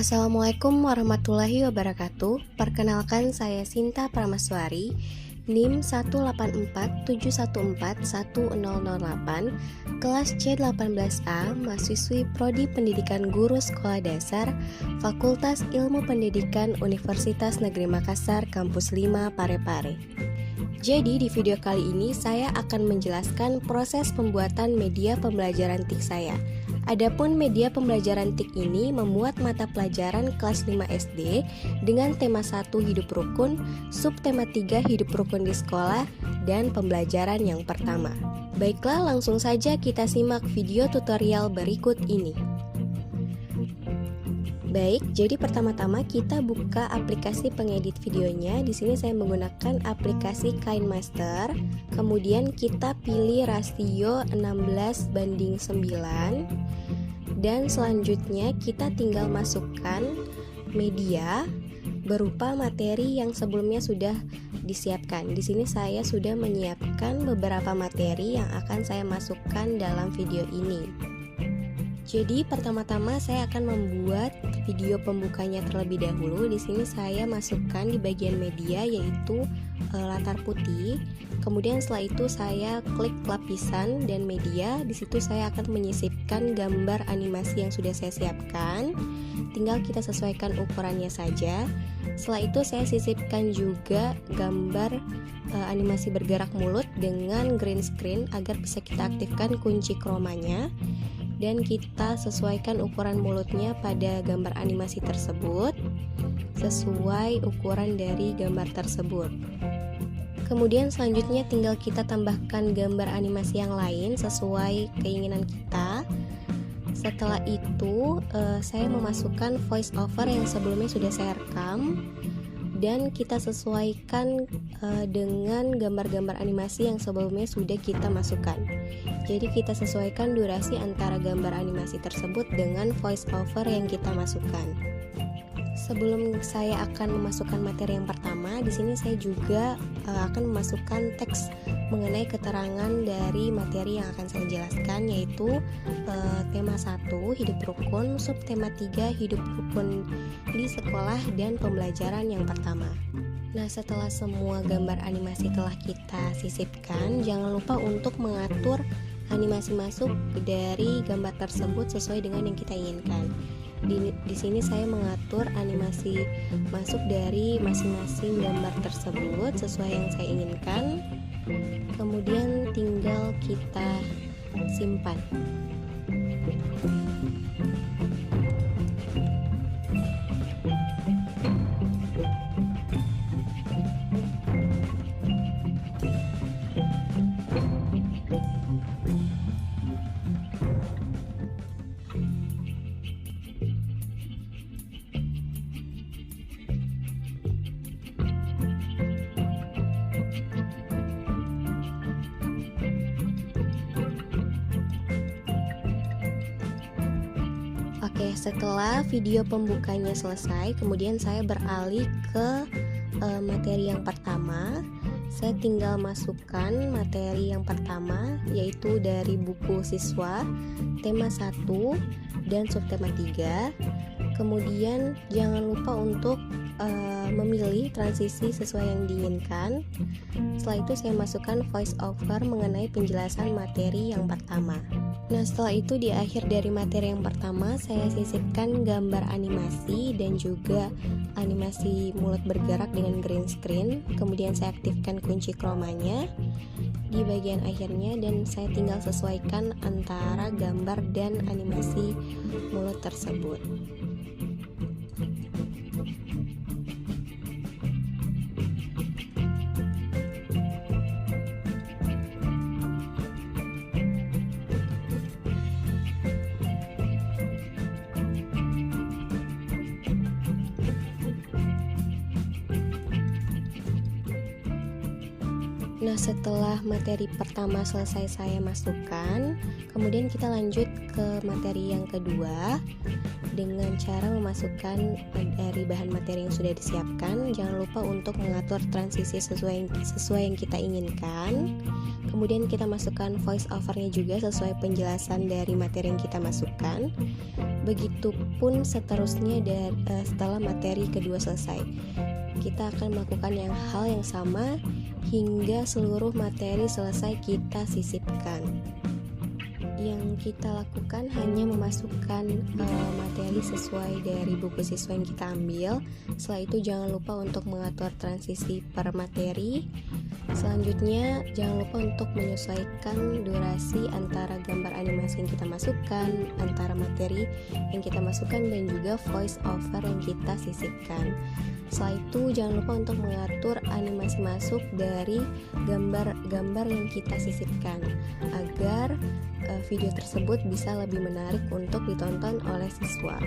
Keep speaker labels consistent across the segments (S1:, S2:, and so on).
S1: Assalamualaikum warahmatullahi wabarakatuh. Perkenalkan, saya Sinta Pramaswari, NIM 184714108, kelas C18A, mahasiswi Prodi Pendidikan Guru Sekolah Dasar, Fakultas Ilmu Pendidikan Universitas Negeri Makassar, Kampus 5, Parepare. Jadi di video kali ini saya akan menjelaskan proses pembuatan media pembelajaran TIK saya. Adapun media pembelajaran TIK ini memuat mata pelajaran kelas 5 SD dengan tema 1 hidup rukun, subtema 3 hidup rukun di sekolah, dan pembelajaran yang pertama. Baiklah, langsung saja kita simak video tutorial berikut ini. Baik, jadi pertama-tama kita buka aplikasi pengedit videonya. Di sini saya menggunakan aplikasi KineMaster. Kemudian kita pilih rasio 16:9. Dan selanjutnya kita tinggal masukkan media berupa materi yang sebelumnya sudah disiapkan. Di sini saya sudah menyiapkan beberapa materi yang akan saya masukkan dalam video ini. Jadi pertama-tama saya akan membuat video pembukanya terlebih dahulu. Di sini saya masukkan di bagian media yaitu latar putih. Kemudian setelah itu saya klik lapisan dan media. Di situ saya akan menyisipkan gambar animasi yang sudah saya siapkan. Tinggal kita sesuaikan ukurannya saja. Setelah itu saya sisipkan juga gambar animasi bergerak mulut dengan green screen agar bisa kita aktifkan kunci chroma-nya. Dan kita sesuaikan ukuran mulutnya pada gambar animasi tersebut sesuai ukuran dari gambar tersebut. Kemudian selanjutnya tinggal kita tambahkan gambar animasi yang lain sesuai keinginan kita. Setelah itu saya memasukkan voice over yang sebelumnya sudah saya rekam dan kita sesuaikan dengan gambar-gambar animasi yang sebelumnya sudah kita masukkan. Jadi kita sesuaikan durasi antara gambar animasi tersebut dengan voice over yang kita masukkan. Sebelum saya akan memasukkan materi yang pertama, di sini saya juga akan memasukkan teks mengenai keterangan dari materi yang akan saya jelaskan, yaitu tema 1 hidup rukun, subtema 3 hidup rukun di sekolah, dan pembelajaran yang pertama. Nah, setelah semua gambar animasi telah kita sisipkan, jangan lupa untuk mengatur animasi masuk dari gambar tersebut sesuai dengan yang kita inginkan. Di sini saya mengatur animasi masuk dari masing-masing gambar tersebut sesuai yang saya inginkan. Kemudian tinggal kita simpan. Oke, setelah video pembukanya selesai, kemudian saya beralih ke materi yang pertama. Saya tinggal masukkan materi yang pertama, yaitu dari buku siswa, tema 1 dan subtema 3. Kemudian jangan lupa untuk memilih transisi sesuai yang diinginkan. Setelah itu saya masukkan voice over mengenai penjelasan materi yang pertama. Nah, setelah itu di akhir dari materi yang pertama saya sisipkan gambar animasi dan juga animasi mulut bergerak dengan green screen. Kemudian saya aktifkan kunci chroma-nya di bagian akhirnya dan saya tinggal sesuaikan antara gambar dan animasi mulut tersebut. Nah, setelah materi pertama selesai saya masukkan, kemudian kita lanjut ke materi yang kedua dengan cara memasukkan dari bahan materi yang sudah disiapkan. Jangan lupa untuk mengatur transisi sesuai yang kita inginkan. Kemudian kita masukkan voice overnya juga sesuai penjelasan dari materi yang kita masukkan. Begitupun seterusnya setelah materi kedua selesai. Kita akan melakukan hal yang sama hingga seluruh materi selesai kita sisipkan. Yang kita lakukan hanya memasukkan materi sesuai dari buku siswa yang kita ambil. Setelah itu jangan lupa untuk mengatur transisi per materi. Selanjutnya jangan lupa untuk menyesuaikan durasi antara gambar animasi yang kita masukkan, antara materi yang kita masukkan, dan juga voice over yang kita sisipkan. Setelah itu jangan lupa untuk mengatur animasi masuk dari gambar-gambar yang kita sisipkan agar video tersebut bisa lebih menarik untuk ditonton oleh siswa.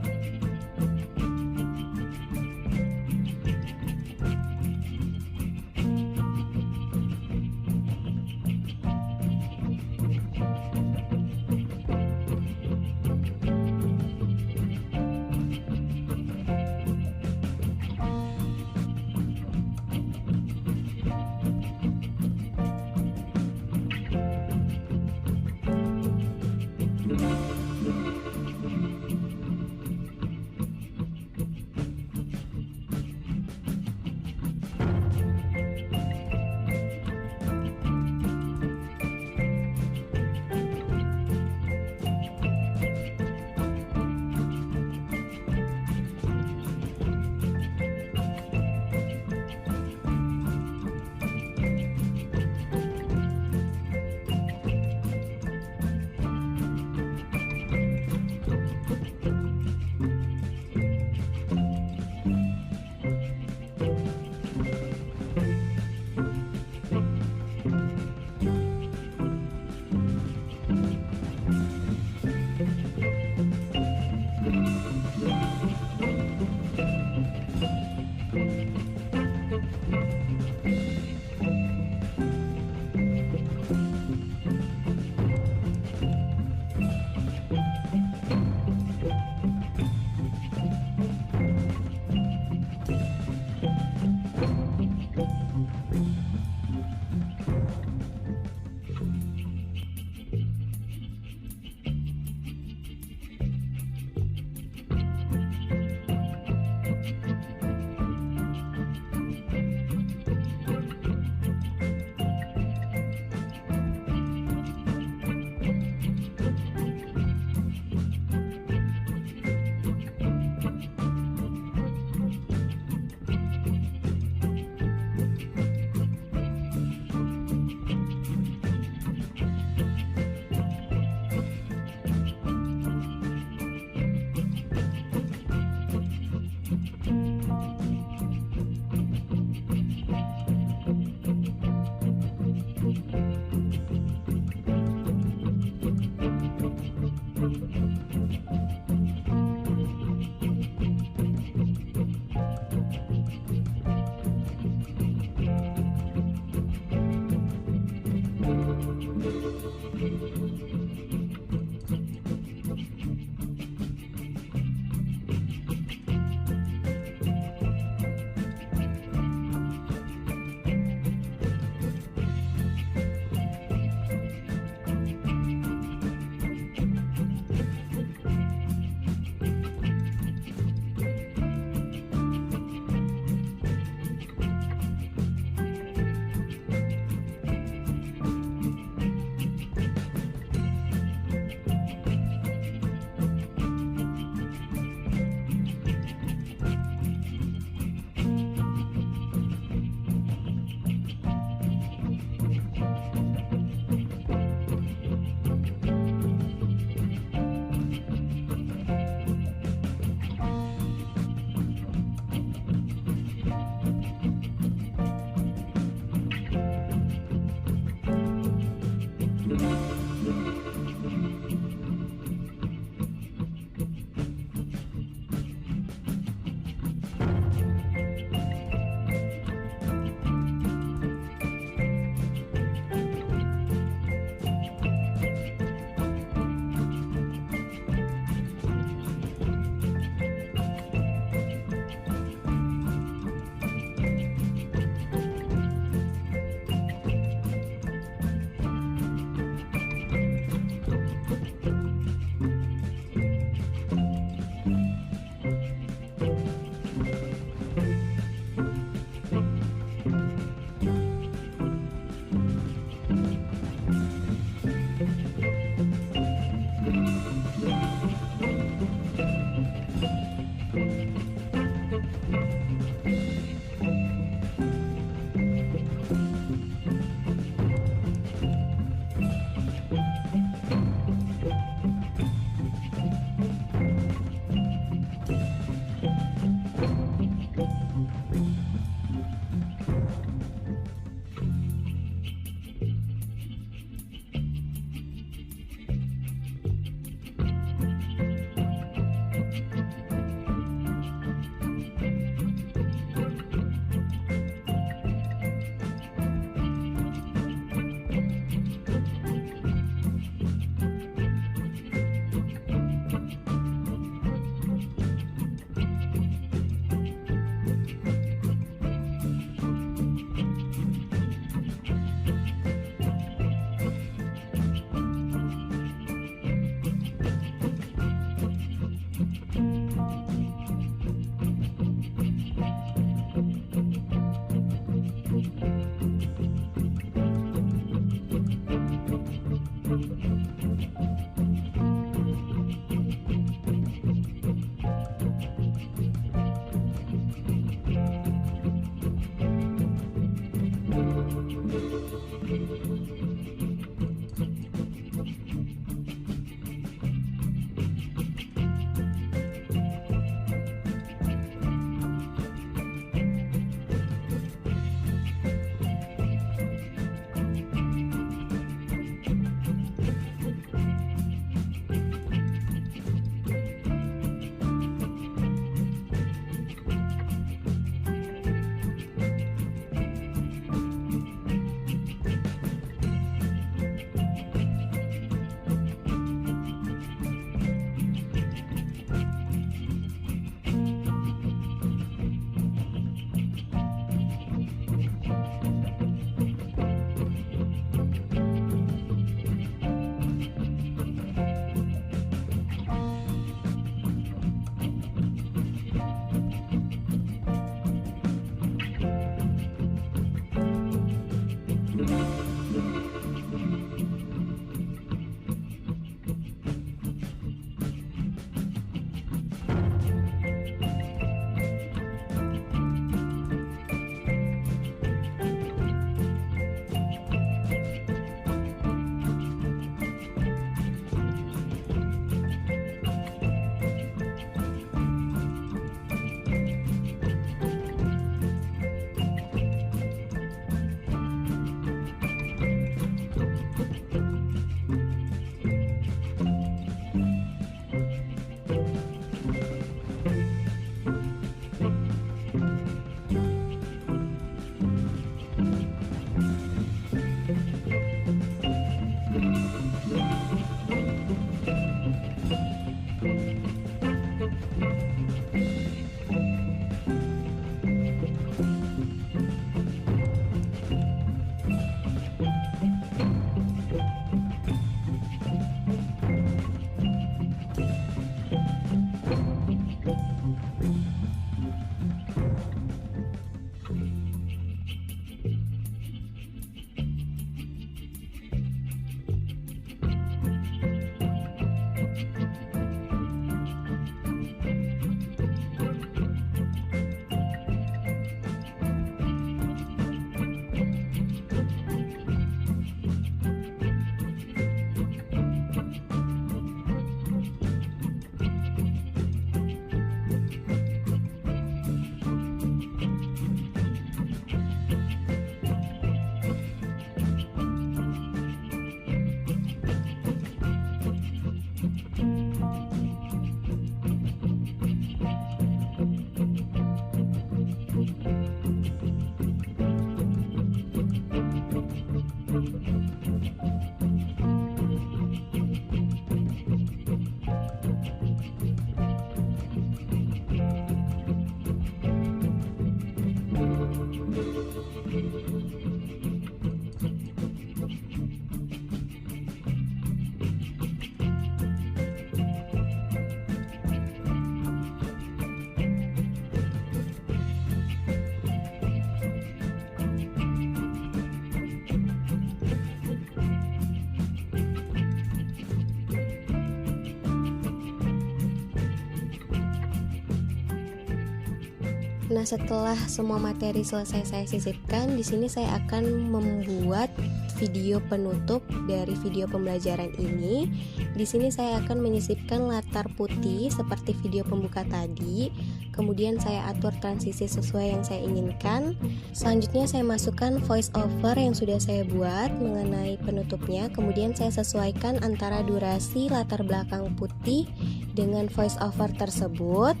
S1: Nah, setelah semua materi selesai saya sisipkan, di sini saya akan membuat video penutup dari video pembelajaran ini. Di sini saya akan menyisipkan latar putih seperti video pembuka tadi. Kemudian saya atur transisi sesuai yang saya inginkan. Selanjutnya saya masukkan voice over yang sudah saya buat mengenai penutupnya. Kemudian saya sesuaikan antara durasi latar belakang putih dengan voice over tersebut.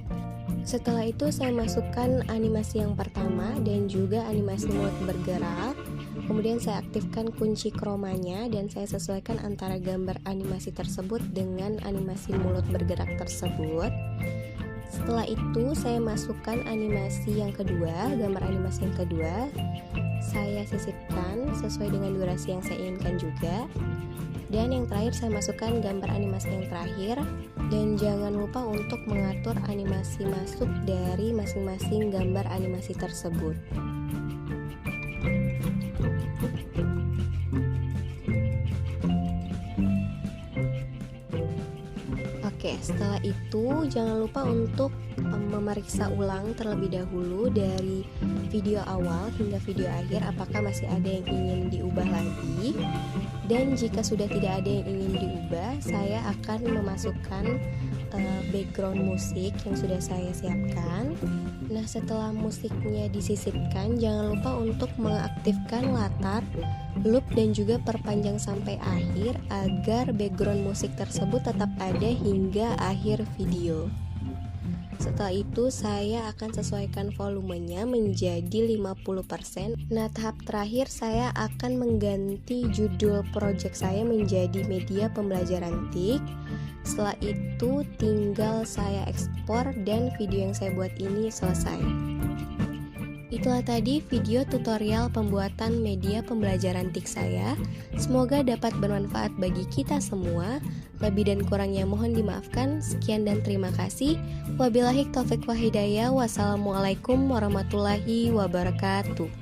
S1: Setelah itu saya masukkan animasi yang pertama dan juga animasi mulut bergerak. Kemudian saya aktifkan kunci chroma-nya dan saya sesuaikan antara gambar animasi tersebut dengan animasi mulut bergerak tersebut. Setelah itu saya masukkan animasi yang kedua, gambar animasi yang kedua. Saya sisipkan sesuai dengan durasi yang saya inginkan juga. Dan yang terakhir saya masukkan gambar animasi yang terakhir. Dan jangan lupa untuk mengatur animasi masuk dari masing-masing gambar animasi tersebut. Oke, setelah itu jangan lupa untuk memeriksa ulang terlebih dahulu dari video awal hingga video akhir apakah masih ada yang ingin diubah lagi. Dan jika sudah tidak ada yang ingin diubah, saya akan memasukkan background musik yang sudah saya siapkan. Nah, setelah musiknya disisipkan, jangan lupa untuk mengaktifkan latar, loop dan juga perpanjang sampai akhir agar background musik tersebut tetap ada hingga akhir video. Setelah itu saya akan sesuaikan volumenya menjadi 50%. Nah, tahap terakhir saya akan mengganti judul project saya menjadi media pembelajaran TIK. Setelah itu tinggal saya ekspor dan video yang saya buat ini selesai. Itulah tadi video tutorial pembuatan media pembelajaran TIK saya. Semoga dapat bermanfaat bagi kita semua. Lebih dan kurangnya mohon dimaafkan. Sekian dan terima kasih. Wabillahi taufiq wal hidayah. Wassalamualaikum warahmatullahi wabarakatuh.